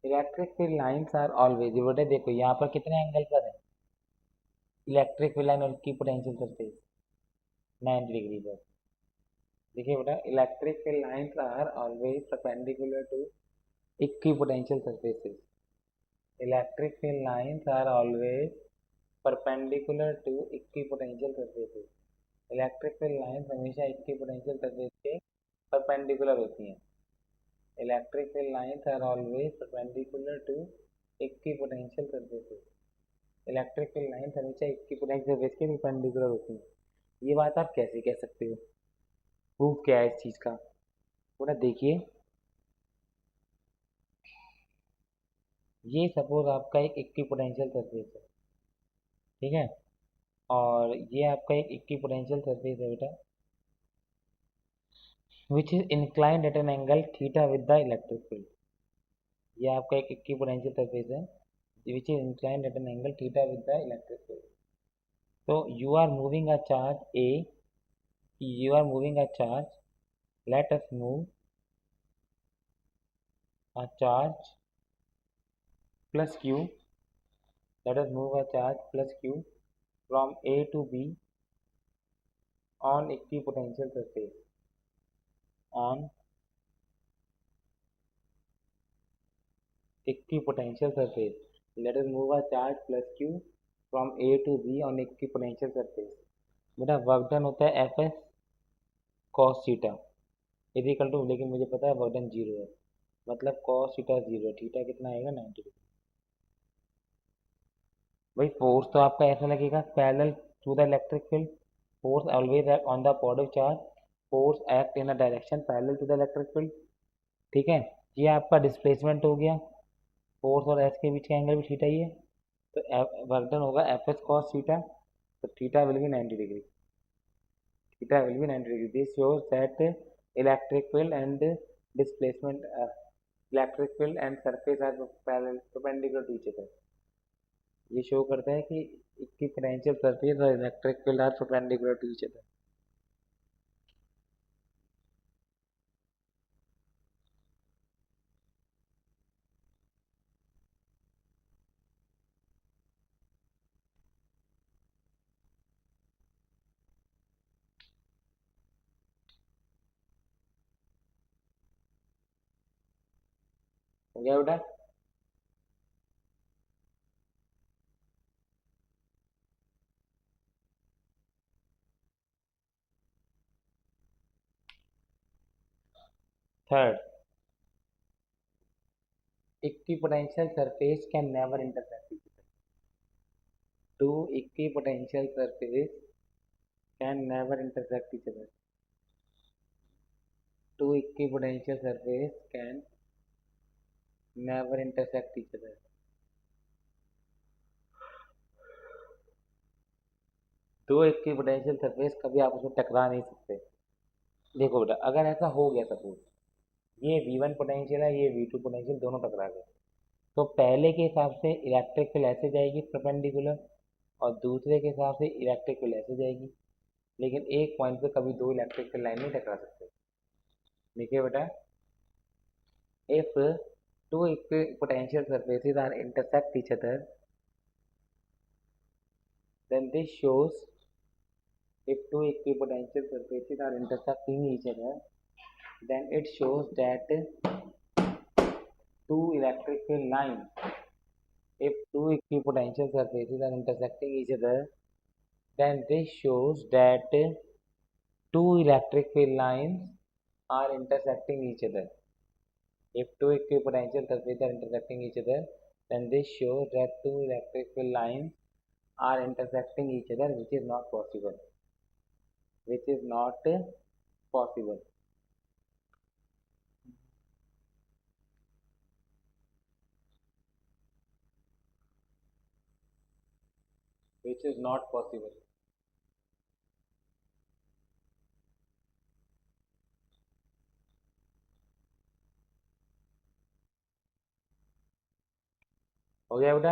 electric field lines are always, बेटा देखो यहाँ पर कितने एंगल पर है इलेक्ट्रिक फील्ड लाइन और की पोटेंशियल सरफेस? 90 डिग्री पर। देखिए बेटा, electric field lines are always perpendicular to equipotential surfaces. Electric field lines are always perpendicular to equipotential surfaces. Electric field lines हमेशा इक्विपोटेंशियल सरफेस के परपेंडिकुलर होती हैं। Electric field lines are always perpendicular to equipotential surfaces. Electric field lines हमेशा equipotential surface के perpendicular होती हैं। ये बात आप कैसे कह सकते हो? प्रूफ क्या है इस चीज़ का? थोड़ा देखिए, ये सपोज आपका एक इक्विपोटेंशियल सरफेस है, ठीक है, और ये आपका एक इक्विपोटेंशियल सरफेस है बेटा, which is inclined at an angle theta with the electric field. ये आपका एक इक्विपोटेंशियल सरफेस है which is inclined at an angle theta with the electric field. तो you are moving a charge A, you are moving a charge, let us move a charge plus q, let us move a charge plus q from A to B on equipotential surface, on equipotential surface। Let us move a charge plus q from A to B on equipotential surface. बेटा work done होता है F S cos theta is equal to, लेकिन मुझे पता है work done zero है, मतलब cos theta zero, theta कितना आएगा 90 डिग्री। भाई फोर्स तो आपका ऐसा लगेगा parallel to the electric field, force always on the positive charge, force act in a direction parallel to the electric field. ठीक है, ये आपका डिस्प्लेसमेंट हो गया, फोर्स और एस के बीच का एंगल भी थीटा ही है, तो वर्क डन होगा एफ एस कॉस थीटा, तो theta will be 90 degree, theta will be 90 degree. This shows that electric field and displacement, electric field and surface are parallel perpendicular to each other. ये show करता है कि इसकी potential surface और electric field are perpendicular to each other. हो गया बेटा? Third, equipotential surface can never intersect each other. Two equipotential surface can never intersect each other. Two equipotential surface can never intersect each other. दो equipotential surface कभी आपस में टकरा नहीं सकते। देखो बेटा, अगर ऐसा हो गया सपोज, ये V1 पोटेंशियल है, ये V2 पोटेंशियल, दोनों टकरा गए, तो पहले के हिसाब से इलेक्ट्रिक फील्ड ऐसे जाएगी परपेंडिकुलर, और दूसरे के हिसाब से इलेक्ट्रिक फील्ड ऐसे जाएगी, लेकिन एक पॉइंट पे कभी दो इलेक्ट्रिक फील्ड लाइन नहीं टकरा सकते। देखिए बेटा, if two potential surfaces are intersect each other, then this shows, if two equipotential surfaces are intersecting each other, then it shows that two electric field lines, if two equipotential surfaces are intersecting each other, then this shows that two electric field lines are intersecting each other. If two equipotential surfaces are intersecting each other, then this shows that two electric field lines are intersecting each other, which is not possible. Which is not possible. Which is not possible. हो गया बेटा?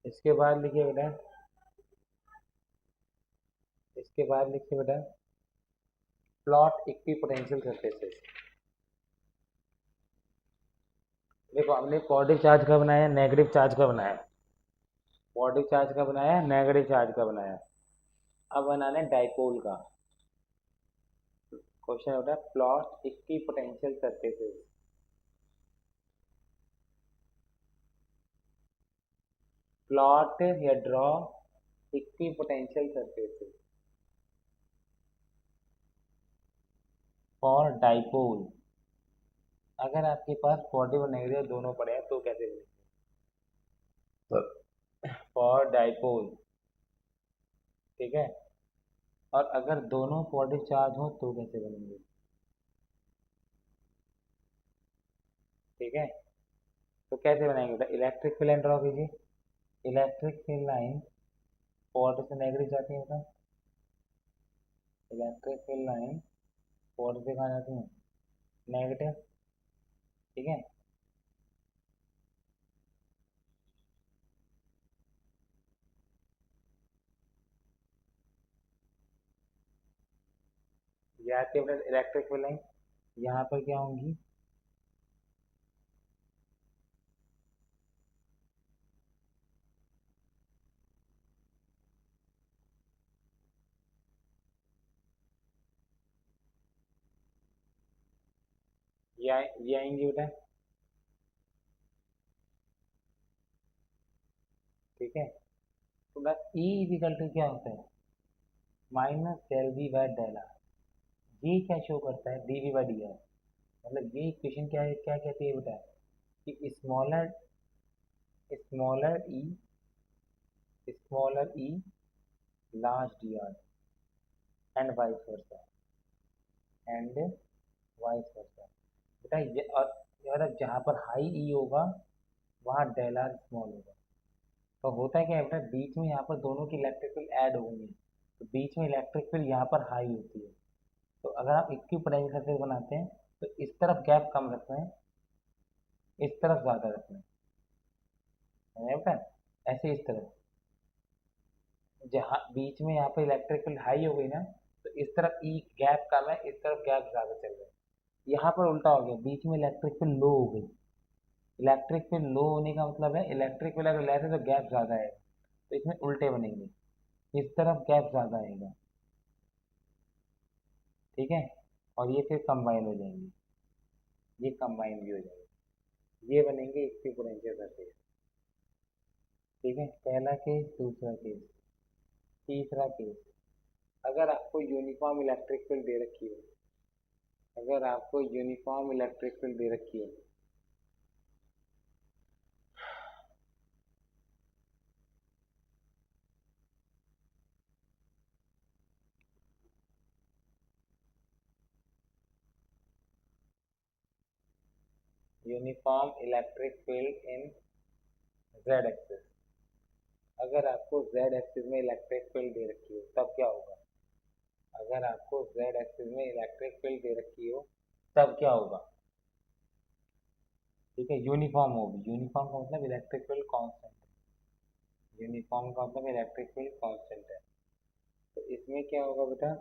इसके बाद लिखिए बेटा, इसके बाद लिखिए बेटा, प्लॉट इक्विपोटेंशियल सरफेसेस। देखो, हमने पॉजिटिव चार्ज का बनाया, नेगेटिव चार्ज का बनाया, पॉजिटिव चार्ज का बनाया, नेगेटिव चार्ज का बनाया, अब बनाना है डाइपोल का। क्वेश्चन होता है प्लॉट इक्विपोटेंशियल सरफेसेस। प्लॉट या draw equipotential surfaces for dipole. अगर आपके पास पॉजिटिव और नेगेटिव दोनों पड़े हैं तो कैसे बनेंगे? फॉर डाइपोल, ठीक है, और अगर दोनों पॉजिटिव चार्ज हो तो कैसे बनेंगे? ठीक है, तो कैसे बनाएंगे? इलेक्ट्रिक फील्ड लाइन ड्रॉ कीजिए। इलेक्ट्रिक फील्ड लाइन पॉजिटिव से नेगेटिव जाती है बेटा, इलेक्ट्रिक फील्ड लाइन पॉजिटिव से कहाँ जाती है? नेगेटिव। ठीक है, ये आती है अपने इलेक्ट्रिक फील्ड लाइन, यहाँ पर क्या होंगी? ये आएंगी बेटा, ठीक है। तो बस ई इजिकल टू क्या होता है, minus del V by del r. ये क्या शो करता है, d V by D r. मतलब ये इक्वेशन क्या है, क्या कहती है बेटा, कि smaller E large D R and vice versa, and vice versa. बेटा ये और मतलब जहाँ पर हाई ई होगा वहाँ डेल आर स्मॉल होगा। तो होता है क्या है बेटा, बीच में यहाँ पर दोनों की इलेक्ट्रिक फील्ड ऐड होंगी, तो बीच में इलेक्ट्रिक फील्ड यहाँ पर हाई होती है। तो अगर आप इक्विपोटेंशियल सर्फेस बनाते हैं तो इस तरफ गैप कम रखना है, इस तरफ ज़्यादा रखना है बेटा, ऐसे इस तरफ। जहाँ बीच में यहाँ पर इलेक्ट्रिक फील्ड हाई हो गई ना, तो इस तरफ ई गैप कम है, इस तरफ गैप ज़्यादा चल रहा है। यहाँ पर उल्टा हो गया, बीच में इलेक्ट्रिक फील्ड लो हो गई। इलेक्ट्रिक फील्ड लो होने का मतलब है इलेक्ट्रिक फील्ड अगर लेस है तो गैप ज़्यादा है, तो इसमें उल्टे बनेंगे, इस तरफ गैप ज़्यादा आएगा, ठीक है। और ये फिर कंबाइन हो जाएंगे, ये कंबाइन भी हो जाएंगे, ये बनेंगे इक्विपोटेंशियल सर्फेस, ठीक है। पहला केस, दूसरा केस, तीसरा केस। अगर आपको यूनिफॉर्म इलेक्ट्रिक फील्ड दे रखी है, अगर आपको यूनिफॉर्म इलेक्ट्रिक फील्ड दे रखी है, यूनिफॉर्म इलेक्ट्रिक फील्ड इन जेड एक्सिस, अगर आपको जेड एक्सिस में इलेक्ट्रिक फील्ड दे रखी हो तब क्या होगा, अगर आपको जेड एक्सिस में इलेक्ट्रिक फील्ड दे रखी हो तब क्या होगा, ठीक है। यूनिफॉर्म होगी, यूनिफॉर्म का मतलब इलेक्ट्रिक फील्ड कांस्टेंट है, यूनिफॉर्म का मतलब इलेक्ट्रिक फील्ड कांस्टेंट है। तो इसमें क्या होगा बेटा,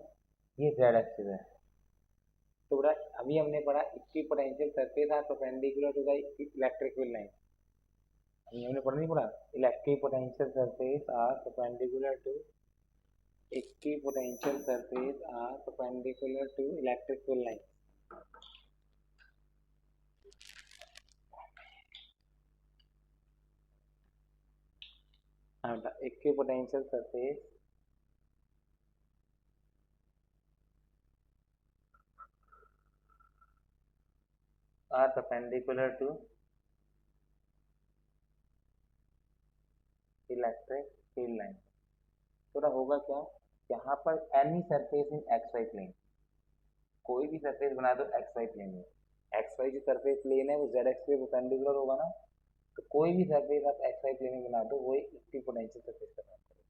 ये जेड एक्सिस है। तो बेटा अभी हमने पढ़ा equipotential surface are perpendicular to the electric field line, अभी हमने पढ़ा नहीं पढ़ा, equipotential surface are perpendicular to equipotential surface are perpendicular to electric field line. हाँ बेटा, equipotential surface are perpendicular to electric field line. तो होगा क्या, यहाँ पर any surface in X Y plane, कोई भी सरफेस बना दो एक्स वाई प्लेन में, एक्स वाई जो सरफेस प्लेन है वो जेड एक्स पे परपेंडिकुलर होगा ना, तो कोई भी सरफेस आप एक्स वाई प्लेन में बना दो वो एक इक्विपोटेंशियल सरफेस का काम करेगा।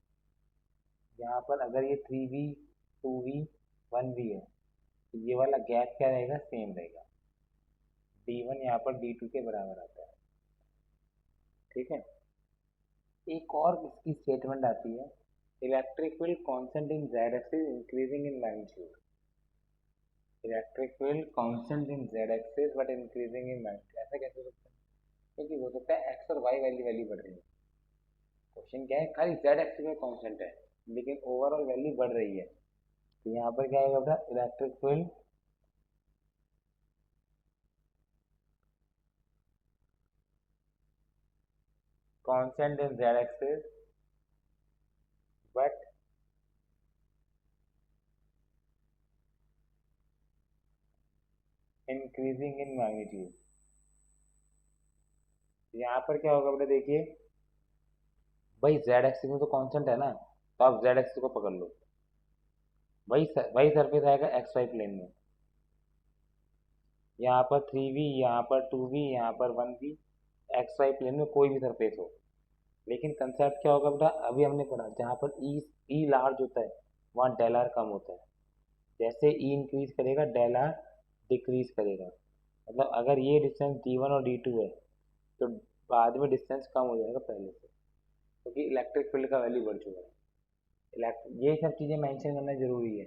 यहाँ पर अगर ये 3v 2v 1v है, तो ये वाला गैप क्या रहेगा, सेम रहेगा, d1 यहाँ पर d2 के बराबर आता है, ठीक है। एक और इसकी स्टेटमेंट आती है, electric field constant in Z axis increasing in magnitude, electric field constant in Z axis but increasing in magnitude. ऐसा कैसे हो सकता है, क्योंकि हो सकता है एक्स और वाई वैल्यू वैल्यू बढ़ रही है। क्वेश्चन क्या है, खाली जेड एक्सिस में कांस्टेंट है लेकिन ओवरऑल वैल्यू बढ़ रही है, तो यहाँ पर क्या आएगा बेटा, electric field constant in Z axis but increasing in magnitude. यहाँ पर क्या होगा बेटा, देखिए भाई जेड एक्सिस में तो कांस्टेंट है ना, तो आप जेड एक्सिस को पकड़ लो, वही सरफेस आएगा एक्स वाई प्लेन में, यहाँ पर 3v, यहाँ पर 2v, यहाँ पर 1v, एक्स वाई प्लेन में कोई भी सरफेस हो। लेकिन कंसेप्ट क्या होगा बेटा, अभी हमने पढ़ा जहाँ पर ई लार्ज होता है वहाँ डेल आर कम होता है, जैसे ई इंक्रीज करेगा डेल आर डिक्रीज करेगा। मतलब अगर ये डिस्टेंस d1 और d2 है तो बाद में डिस्टेंस कम हो जाएगा पहले से, क्योंकि इलेक्ट्रिक फील्ड का वैल्यू बढ़ चुका है। ये सब चीज़ें मेंशन करना जरूरी है,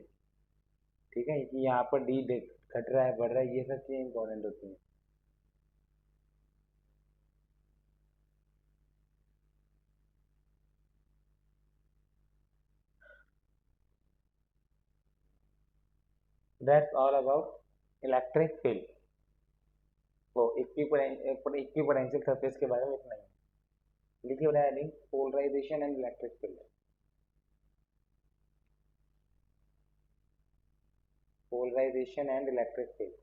ठीक है, कि यहाँ पर डी घट रहा है बढ़ रहा है, ये सब चीज़ें इंपॉर्टेंट होती हैं। That's all about electric field. Equipotential surface के बारे में इतना ही लिखिए बेटा heading polarization and electric field. Polarization and electric field.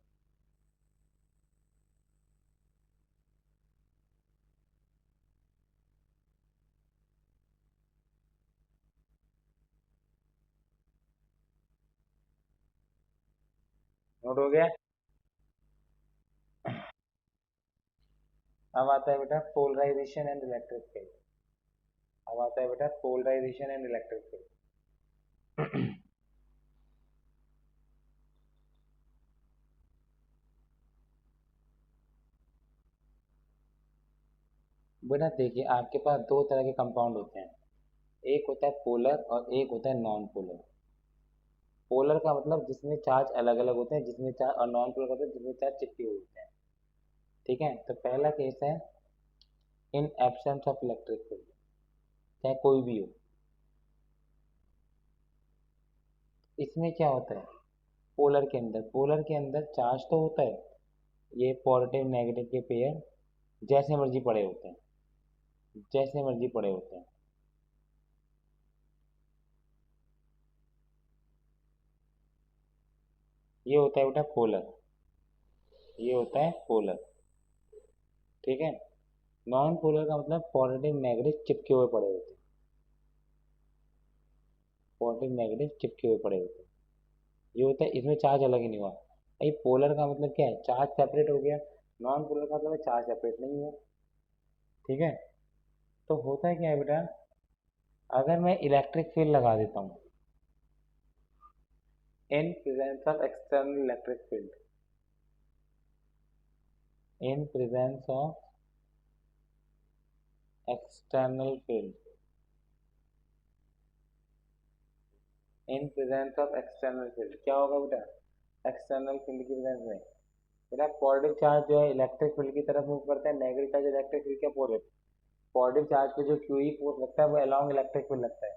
Note हो गया। अब आता है बेटा पोलराइजेशन एंड इलेक्ट्रिक फील्ड। अब आता है बेटा पोलराइजेशन एंड इलेक्ट्रिक फील्ड। बेटा देखिए आपके पास दो तरह के कंपाउंड होते हैं, एक होता है पोलर और एक होता है नॉन पोलर। पोलर का मतलब जिसमें चार्ज अलग अलग होते हैं, जिसमें चार्ज, और नॉन पोलर का मतलब जिसमें चार्ज चिपके हुए होते हैं। ठीक है, तो पहला केस है in absence of electric field, चाहे कोई भी हो। इसमें क्या होता है, पोलर के अंदर चार्ज तो होता है, ये पॉजिटिव नेगेटिव के पेयर जैसे मर्जी पड़े होते हैं, जैसे मर्जी पड़े होते हैं। ये होता है बेटा पोलर, ये होता है पोलर। ठीक है, नॉन पोलर का मतलब पॉजिटिव नेगेटिव चिपके हुए पड़े होते हैं, पॉजिटिव नेगेटिव चिपके हुए पड़े होते हैं। ये होता है, इसमें चार्ज अलग ही नहीं हुआ। भाई पोलर का मतलब क्या है, चार्ज सेपरेट हो गया। नॉन पोलर का मतलब चार्ज सेपरेट नहीं हुआ। ठीक है, तो होता है क्या है बेटा, अगर मैं इलेक्ट्रिक फील्ड लगा देता हूँ इन presence of external electric field, in presence of external field, in presence of external field, क्या होगा बेटा, एक्सटर्नल फील्ड की प्रेजेंस में बेटा पॉजिटिव चार्ज जो है इलेक्ट्रिक फील्ड की तरफ मूव करता है, नेगेटिव चार्ज इलेक्ट्रिक फील्ड के अपोजिट। पॉजिटिव चार्ज पे जो क्यू ई फोर्स लगता है वो अलोंग इलेक्ट्रिक फील्ड लगता है,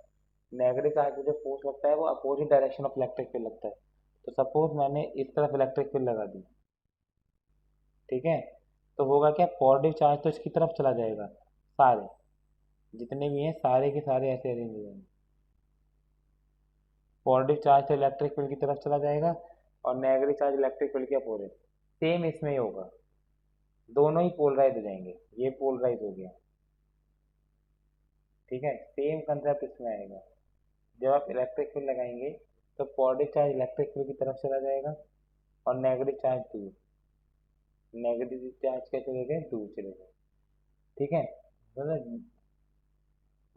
नेगेटिव चार्ज पे जो फोर्स लगता है वो opposite direction of electric field लगता है। तो सपोज मैंने इस तरफ इलेक्ट्रिक फील्ड लगा दी, ठीक है, तो होगा क्या, पॉजिटिव चार्ज तो इसकी तरफ चला जाएगा, सारे जितने भी हैं सारे के सारे ऐसे अरेंज हो जाएंगे। पॉजिटिव चार्ज तो इलेक्ट्रिक फील्ड की तरफ चला जाएगा और नेगेटिव चार्ज इलेक्ट्रिक फील्ड के अपोजिट। सेम इसमें ही होगा, दोनों ही पोलराइज हो जाएंगे, ये पोलराइज हो गया। ठीक है, सेम कंसेप्ट इसमें आएगा, जब आप इलेक्ट्रिक फील्ड लगाएंगे तो पॉजिटिव चार्ज इलेक्ट्रिक फील्ड की तरफ चला जाएगा और नेगेटिव चार्ज दूर, नेगेटिव चार्ज क्या चले गए, दूर चले गए। ठीक है, मतलब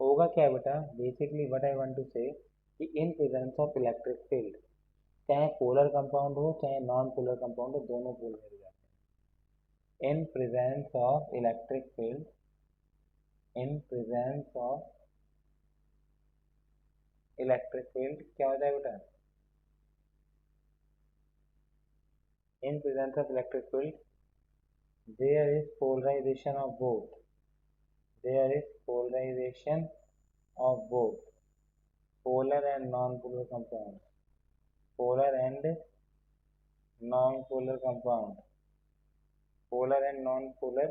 होगा क्या है बेटा, basically what I want to say कि in presence of electric field, चाहे पोलर कंपाउंड हो चाहे नॉन पोलर कंपाउंड हो, दोनों पोलर हो जाते हैं। In presence of electric field, in presence of electric field क्या होता है बेटा, in presence of electric field there is polarization of both, there is polarization of both polar and non-polar compound, polar and non-polar compound, polar and non-polar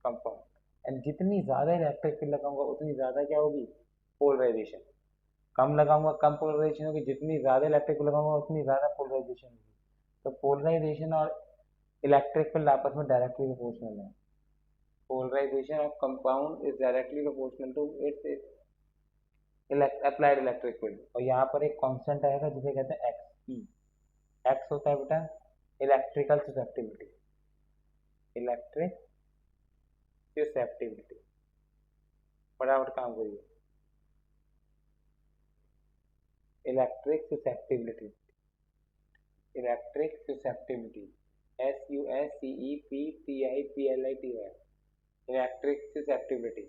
compound। And जितनी ज़्यादा electric field लगाऊंगा उतनी ज़्यादा क्या होगी, पोलराइजेशन। कम लगाऊंगा कम polarisation होगी, जितनी ज़्यादा इलेक्ट्रिक फील्ड लगाऊंगा उतनी ज़्यादा पोलराइजेशन होगी। तो पोलराइजेशन और इलेक्ट्रिक फील्ड आपस में डायरेक्टली प्रोपोर्शनल है। polarization of compound is directly proportional to its applied electric field। और यहाँ पर एक कांस्टेंट आएगा जिसे कहते हैं एक्स ई। एक्स होता है बेटा इलेक्ट्रिकल ससेप्टिबिलिटी, इलेक्ट्रिक ससेप्टिबिलिटी। फटाफट काम करिए, electric susceptibility, electric susceptibility, SUSCEPTIBILITY, electric susceptibility.